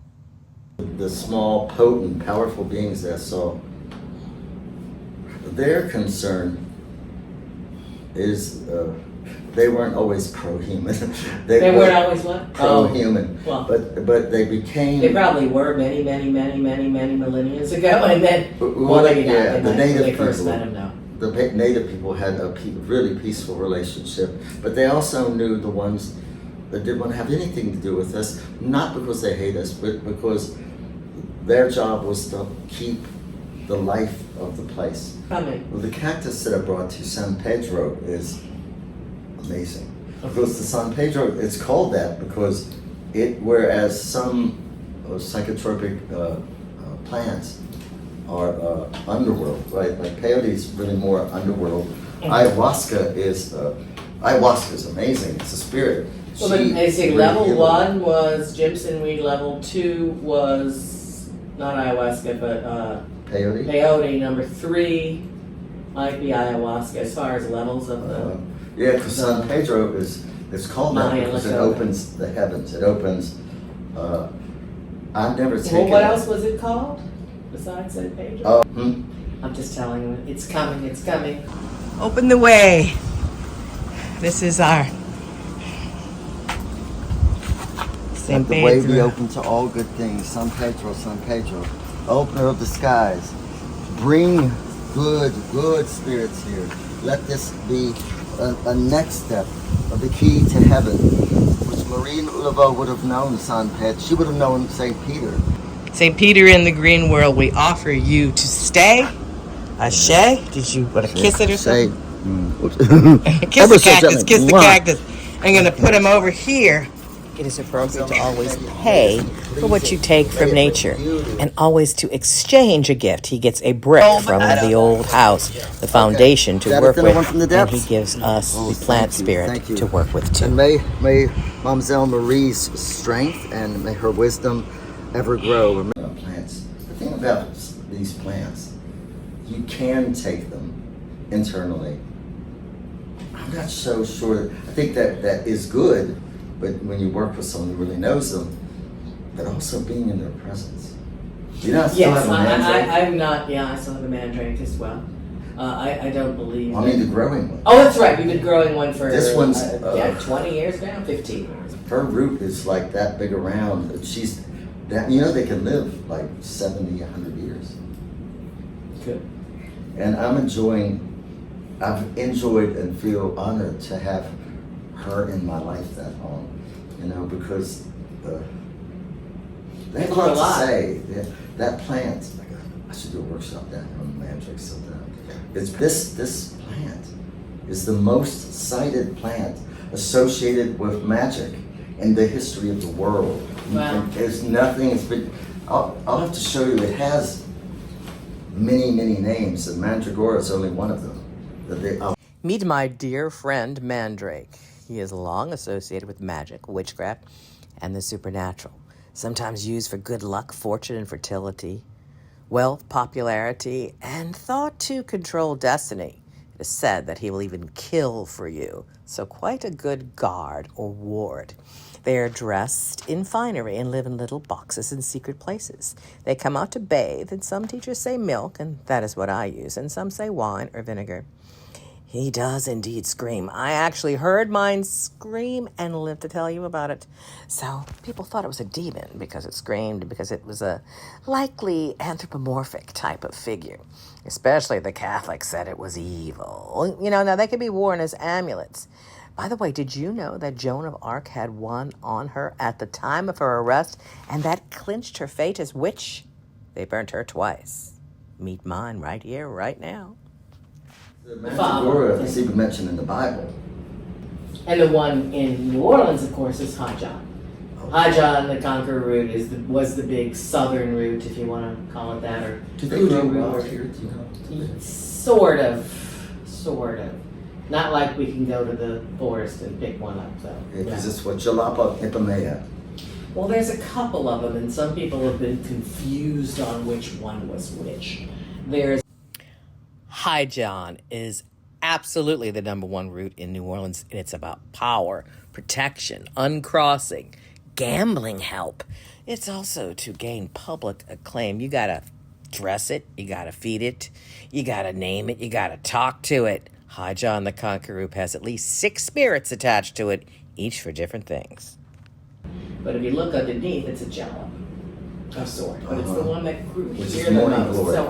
The small, potent, powerful beings that I saw, their concern is they weren't always pro-human. They weren't always what? Pro-human. Well, but they became. they probably were many millennia ago, and then maybe not. The native they first people. met him, no. The native people had a really peaceful relationship, but they also knew the ones that didn't want to have anything to do with us, not because they hate us, but because their job was to keep the life of the place. Coming. Well, the cactus that I brought to San Pedro is amazing. Because the San Pedro, it's called that because whereas some psychotropic plants are underworld, right? Like peyote's really more underworld. Ayahuasca is amazing. It's a spirit. Well, then basic level 1 was Jimson weed, level 2 was not ayahuasca, but peyote. peyote. Number 3 might be ayahuasca as far as levels of the. Yeah, because San Pedro it's called that because it opens the heavens. It opens. I've never taken. Well, what else was it called besides San Pedro? I'm just telling you, it's coming. It's coming. Open the way. This is our San Let the way be Pedro. open to all good things. San Pedro, San Pedro, opener of the skies. Bring good spirits here. Let this be a next step of the key to heaven, which Marie Laveau would have known San Pedro. She would have known St. Peter. St. Peter in the green world, we offer you to stay. Ashe? Did you want to kiss it or something? Kiss the cactus, kiss the cactus. I'm going to put him over here. It is appropriate to always pay for what you take from nature and always to exchange a gift. He gets a brick from the old house, the foundation to work with, and he gives us the plant spirit to work with too. And may Mademoiselle Marie's strength and may her wisdom ever grow. Plants. The thing about these plants, you can take them internally. I'm not so sure. I think that is good. But when you work with someone who really knows them, but also being in their presence. You know, I still have a mandrake. I'm not, I still have a mandrake as well. I don't believe. I mean, the growing one. Oh, that's right. You've been growing one for this one's 20 years now, 15 years. Her root is like that big around. She's that, they can live like 70, 100 years. Good. And I've enjoyed and feel honored to have her in my life that long, because they have a lot to say. That plant, I should do a workshop down here on the mandrake sometime. It's this plant is the most cited plant associated with magic in the history of the world. Wow. There's nothing. It's been. I'll have to show you. It has many names, and mandragora is only one of them. Meet my dear friend Mandrake. He is long associated with magic, witchcraft, and the supernatural, sometimes used for good luck, fortune, and fertility, wealth, popularity, and thought to control destiny. It is said that he will even kill for you, so quite a good guard or ward. They are dressed in finery and live in little boxes in secret places. They come out to bathe, and some teachers say milk, and that is what I use, and some say wine or vinegar. He does indeed scream. I actually heard mine scream and lived to tell you about it. So people thought it was a demon because it screamed, because it was a likely anthropomorphic type of figure. Especially the Catholics said it was evil. Now they could be worn as amulets. By the way, did you know that Joan of Arc had one on her at the time of her arrest, and that clinched her fate as witch? They burnt her twice. Meet mine right here, right now. The mandragora is even mentioned in the Bible. And the one in New Orleans, of course, is Hajan. Hajan, the conqueror root, was the big southern root, if you want to call it that, or do they grow wild here? Sort of. Not like we can go to the forest and pick one up, though. Because it's what Jalapa Ipamea. Well, there's a couple of them, and some people have been confused on which one was which. Hajan is absolutely the number one route in New Orleans, and it's about power, protection, uncrossing, gambling help. It's also to gain public acclaim. You gotta dress it, you gotta feed it, you gotta name it, you gotta talk to it. Hajan the Conqueror has at least 6 spirits attached to it, each for different things. But if you look underneath, it's a jello of sort, but it's the one that grew here the morning most. glory. So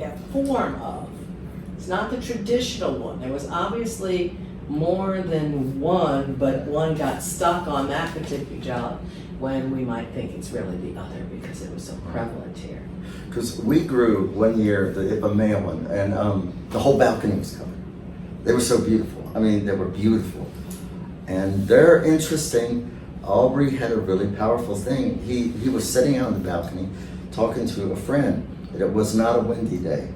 a form of. It's not the traditional one. There was obviously more than one, but one got stuck on that particular job when we might think it's really the other because it was so prevalent here. Because we grew one year, the Ipamea one, and the whole balcony was covered. They were so beautiful. I mean, they were beautiful. And they're interesting. Aubrey had a really powerful thing. He was sitting out on the balcony talking to a friend. It was not a windy day.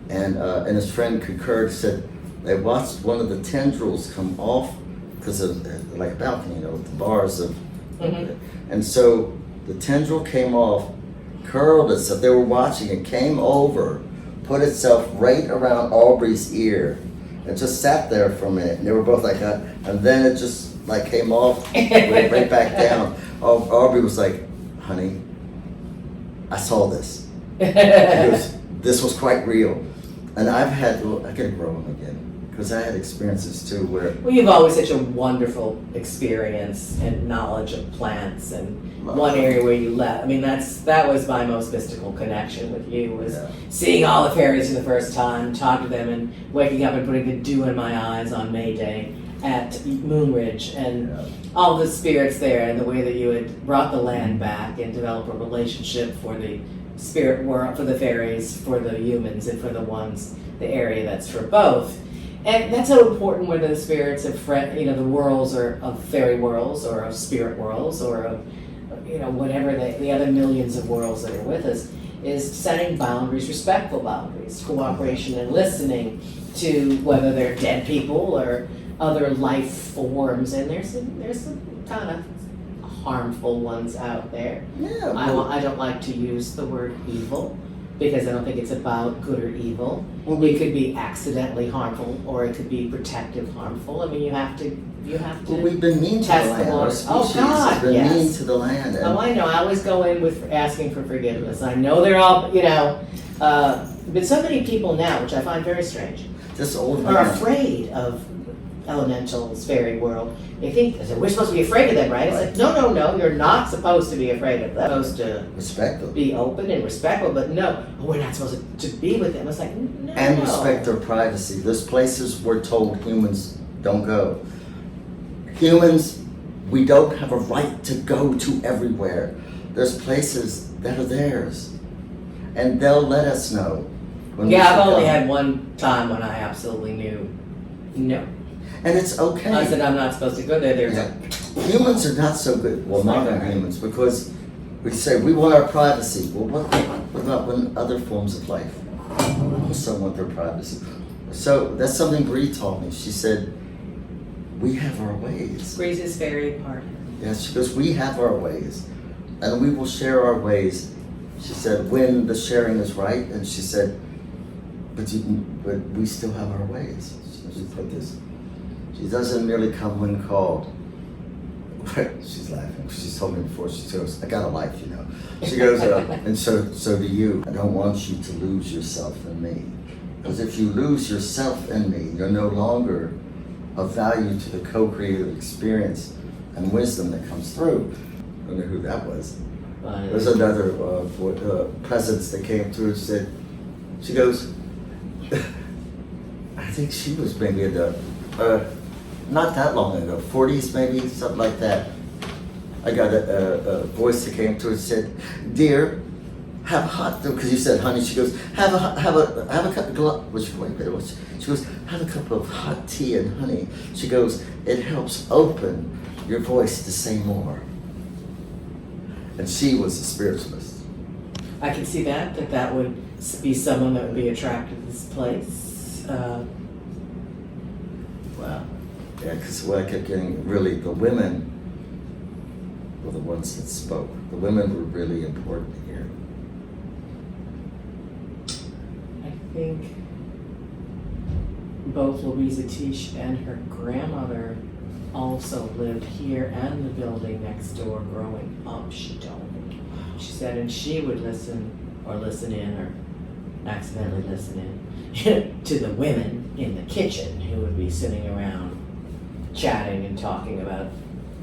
And his friend concurred, said they watched one of the tendrils come off because of like a balcony, the bars of, and so the tendril came off, curled itself. They were watching it, came over, put itself right around Aubrey's ear, and just sat there for a minute. And they were both like that, and then it just like came off, went right back down. Aubrey was like, "Honey, I saw this. This was quite real." And I gotta grow them again. because I had experiences too where Well, you've always such a wonderful experience and knowledge of plants, and one area where you left. I mean, that was my most mystical connection with you, was seeing all the fairies for the first time, talking to them, and waking up and putting the dew in my eyes on May Day at Moonridge, and all the spirits there, and the way that you had brought the land back and developed a relationship for the spirit world, for the fairies, for the humans, and for the area that's for both. And that's so important, whether the spirits of the worlds, or of fairy worlds, or of spirit worlds, or of whatever the other millions of worlds that are with us, is setting boundaries, respectful boundaries, cooperation, and listening to whether they're dead people or other life forms. And there's some kind of harmful ones out there. Yeah. I don't like to use the word evil, because I don't think it's about good or evil. Well, It could be accidentally harmful, or it could be protective harmful. I mean, you have to. Well, we've been mean to the test land. the Our water. species Oh, God, has been yes. mean to the land. And Oh, I know. I always go in with asking for forgiveness. I know they're all, but so many people now, which I find very strange, this old are man, afraid of elementals, fairy world. They think we're supposed to be afraid of them, right? It's like, no, you're not supposed to be afraid of them. You're supposed to respect them. be open and respectful, but no, we're not supposed to be with them. It's like, no. And respect their privacy. There's places we're told humans don't go. Humans, we don't have a right to go to everywhere. There's places that are theirs. And they'll let us know. When we Yeah, should I've only go. had one time when I absolutely knew no. And it's okay. I said I'm not supposed to go there. There's Humans are not so good. Well, modern humans, because we say we want our privacy. Well, what about when other forms of life also want their privacy? So that's something Bree taught me. She said, we have our ways. Breeze's fairy part. Yes, she goes, we have our ways, and we will share our ways. She said, when the sharing is right, and she said, but we still have our ways. She put this. She doesn't merely come when called. She's laughing. She's told me before. She goes, I got a life, She goes, and so do you. I don't want you to lose yourself in me. Because if you lose yourself in me, you're no longer of value to the co-creative experience and wisdom that comes through. I don't know who that was. There's another presence that came through and said, she goes, I think she was maybe in the, not that long ago, 40s maybe, something like that. I got a voice that came through and said, dear, have hot, because you said honey, she goes, have a cup of, she goes, have a cup of hot tea and honey. She goes, it helps open your voice to say more. And she was a spiritualist. I can see that would be someone that would be attracted to this place. Wow. Yeah, because what I kept getting, really, the women were the ones that spoke. The women were really important here. I think both Louisa Tiche and her grandmother also lived here and the building next door growing up, she told me. She said, and she would listen in or accidentally listen in to the women in the kitchen who would be sitting around chatting and talking about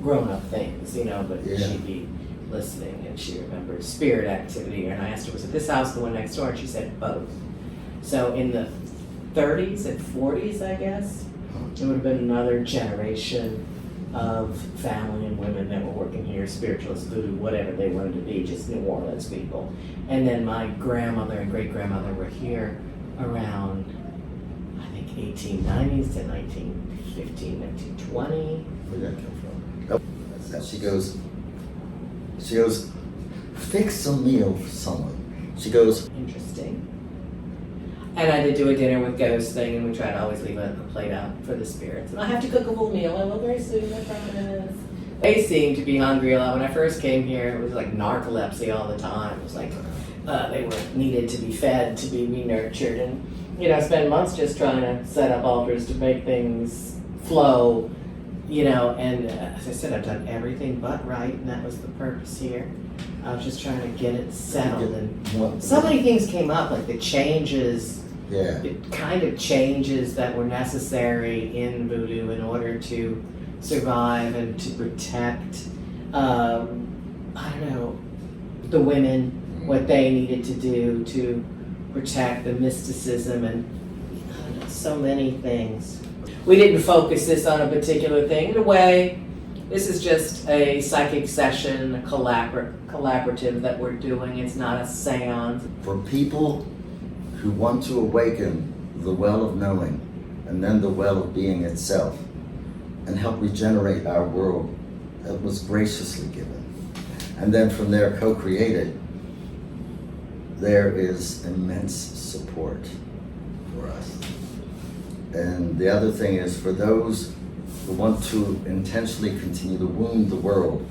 grown-up things, but she'd be listening, and she remembered spirit activity. And I asked her, was it this house, the one next door? And she said both. So in the 30s and 40s, I guess, it would have been another generation of family and women that were working here, spiritualists, voodoo, whatever they wanted to be, just New Orleans people. And then my grandmother and great-grandmother were here around, I think, 1890s to 1915, 1920. Where'd that come from? She goes, fix a meal for someone. She goes, Interesting. And I did do a dinner with ghost thing, and we try to always leave a plate out for the spirits. And I have to cook a full meal. I will very soon, I promise. They seemed to be hungry a lot. When I first came here, it was like narcolepsy all the time. It was like they were needed to be fed, to be nurtured. And, I spent months just trying to set up altars to make things flow, and as I said, I've done everything but right, and that was the purpose here. I was just trying to get it settled, and so many things came up, like the changes Yeah. It kind of changes that were necessary in voodoo in order to survive and to protect, I don't know, the women, what they needed to do to protect the mysticism and I don't know, so many things. We didn't focus this on a particular thing. In a way, this is just a psychic session, a collaborative that we're doing. It's not a seance. For people who want to awaken the well of knowing and then the well of being itself and help regenerate our world that was graciously given, and then from there co-created, there is immense support for us. And the other thing is for those who want to intentionally continue to wound the world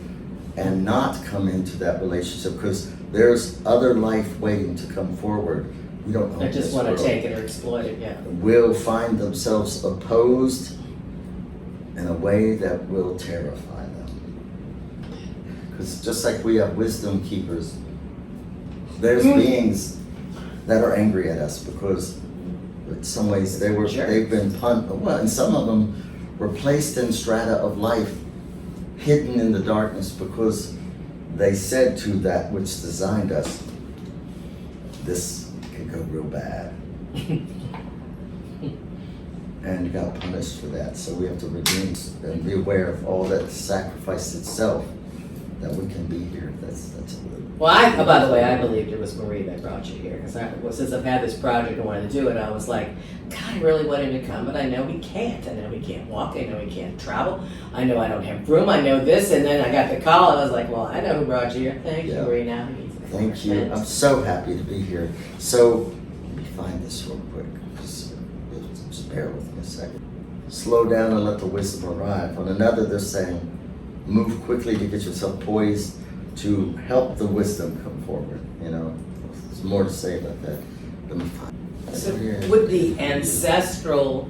and not come into that relationship because there's other life waiting to come forward. We don't know. I just want to take it or exploit it, yeah. Will find themselves opposed in a way that will terrify them. Because just like we have wisdom keepers, there's beings that are angry at us because in some ways they've been and some of them were placed in strata of life, hidden in the darkness because they said to that which designed us, this could go real bad. And got punished for that. So we have to redeem and be aware of all that sacrifice itself that we can be here. That's Well, by the way, I believed it was Marie that brought you here because since I've had this project and wanted to do it, I was like, God, I really want him to come, but I know he can't. I know he can't walk. I know he can't travel. I know I don't have room. I know this, and then I got the call, and I was like, well, I know who brought you here. Thank you, Marie. Now thank you. I'm so happy to be here. So let me find this real quick. Just bear with me a second. Slow down and let the wisdom arrive. On another, they're saying, move quickly to get yourself poised to help the wisdom come forward. You know, there's more to say about that. Let me find. So with the ancestral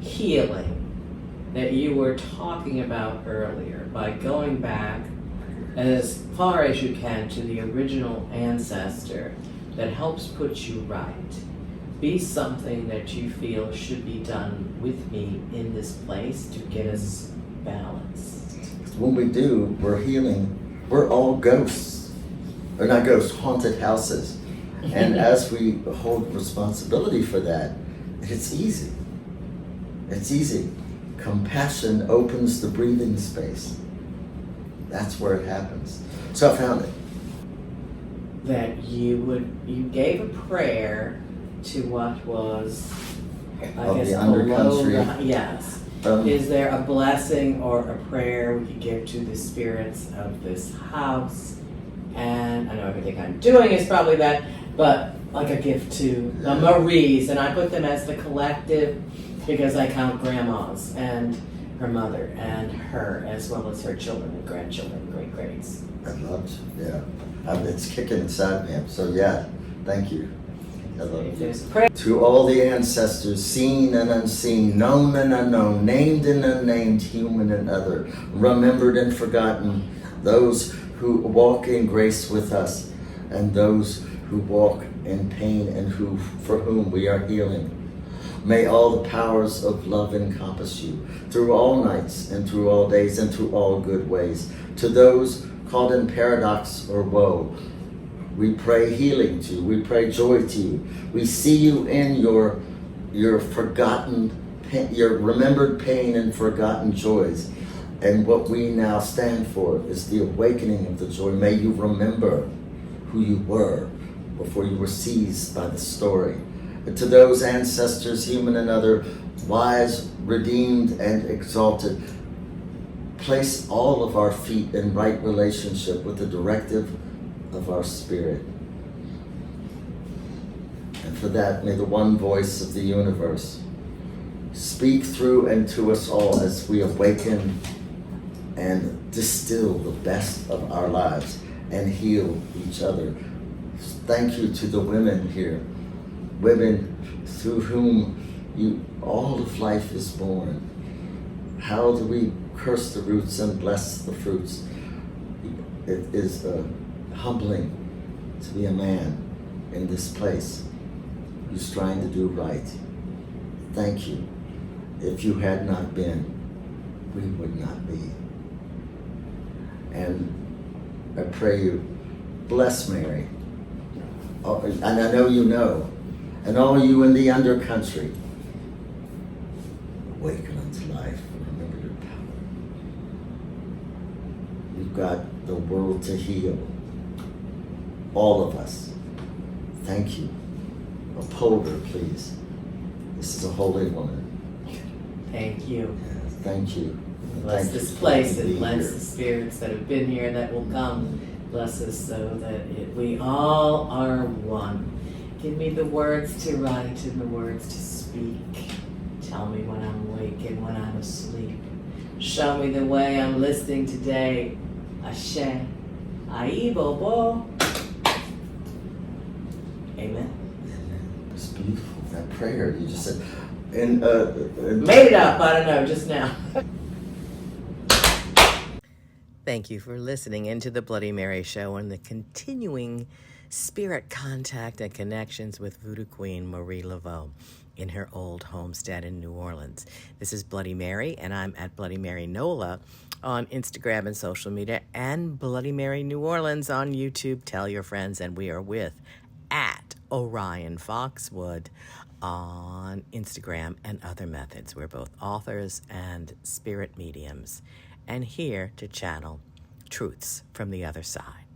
healing that you were talking about earlier, by going back as far as you can to the original ancestor that helps put you right, be something that you feel should be done with me in this place to get us balanced. When we do, we're healing. We're all ghosts, or not ghosts, haunted houses. And as we hold responsibility for that, it's easy. It's easy. Compassion opens the breathing space. That's where it happens. So I found it. That you gave a prayer to what was, I guess, the undercountry. Yes. Is there a blessing or a prayer we could give to the spirits of this house? And I know everything I'm doing is probably that, but like a gift to the Maries, and I put them as the collective because I count grandmas and her mother and her, as well as her children and grandchildren and great-greats. I love you, yeah. It's kicking inside me, so yeah, thank you. I love If you. there's a prayer. To all the ancestors, seen and unseen, known and unknown, named and unnamed, human and other, remembered and forgotten, those who walk in grace with us, and those who walk in pain and for whom we are healing. May all the powers of love encompass you through all nights and through all days and through all good ways. To those caught in paradox or woe, we pray healing to you. We pray joy to you. We see you in your forgotten pain, your remembered pain and forgotten joys. And what we now stand for is the awakening of the joy. May you remember who you were before you were seized by the story. And to those ancestors, human and other, wise, redeemed, and exalted, place all of our feet in right relationship with the directive of our spirit. And for that, may the one voice of the universe speak through and to us all as we awaken and distill the best of our lives and heal each other. Thank you to the women here, women through whom all of life is born. How do we curse the roots and bless the fruits? It is humbling to be a man in this place. who's trying to do right. Thank you. If you had not been, we would not be. And I pray you bless Mary. Oh, and I know you know. And all you in the undercountry, awaken unto life and remember your power. You've got the world to heal. All of us. Thank you. Uphold her, please. This is a holy woman. Thank you. Yeah, thank you. Bless Thank this you for place being and bless here. the spirits that have been here that will come. Bless us so that we all are one. Give me the words to write and the words to speak. Tell me when I'm awake and when I'm asleep. Show me the way I'm listening today. Ashe. Ayi bobo. Amen. It's beautiful. That prayer you just said. And Made it up, I don't know, just now. Thank you for listening into the Bloody Mary Show and the continuing spirit contact and connections with Voodoo Queen Marie Laveau in her old homestead in New Orleans. This is Bloody Mary, and I'm at Bloody Mary NOLA on Instagram and social media, and Bloody Mary New Orleans on YouTube. Tell your friends, and we are with at Orion Foxword on Instagram and other methods. We're both authors and spirit mediums, and here to channel truths from the other side.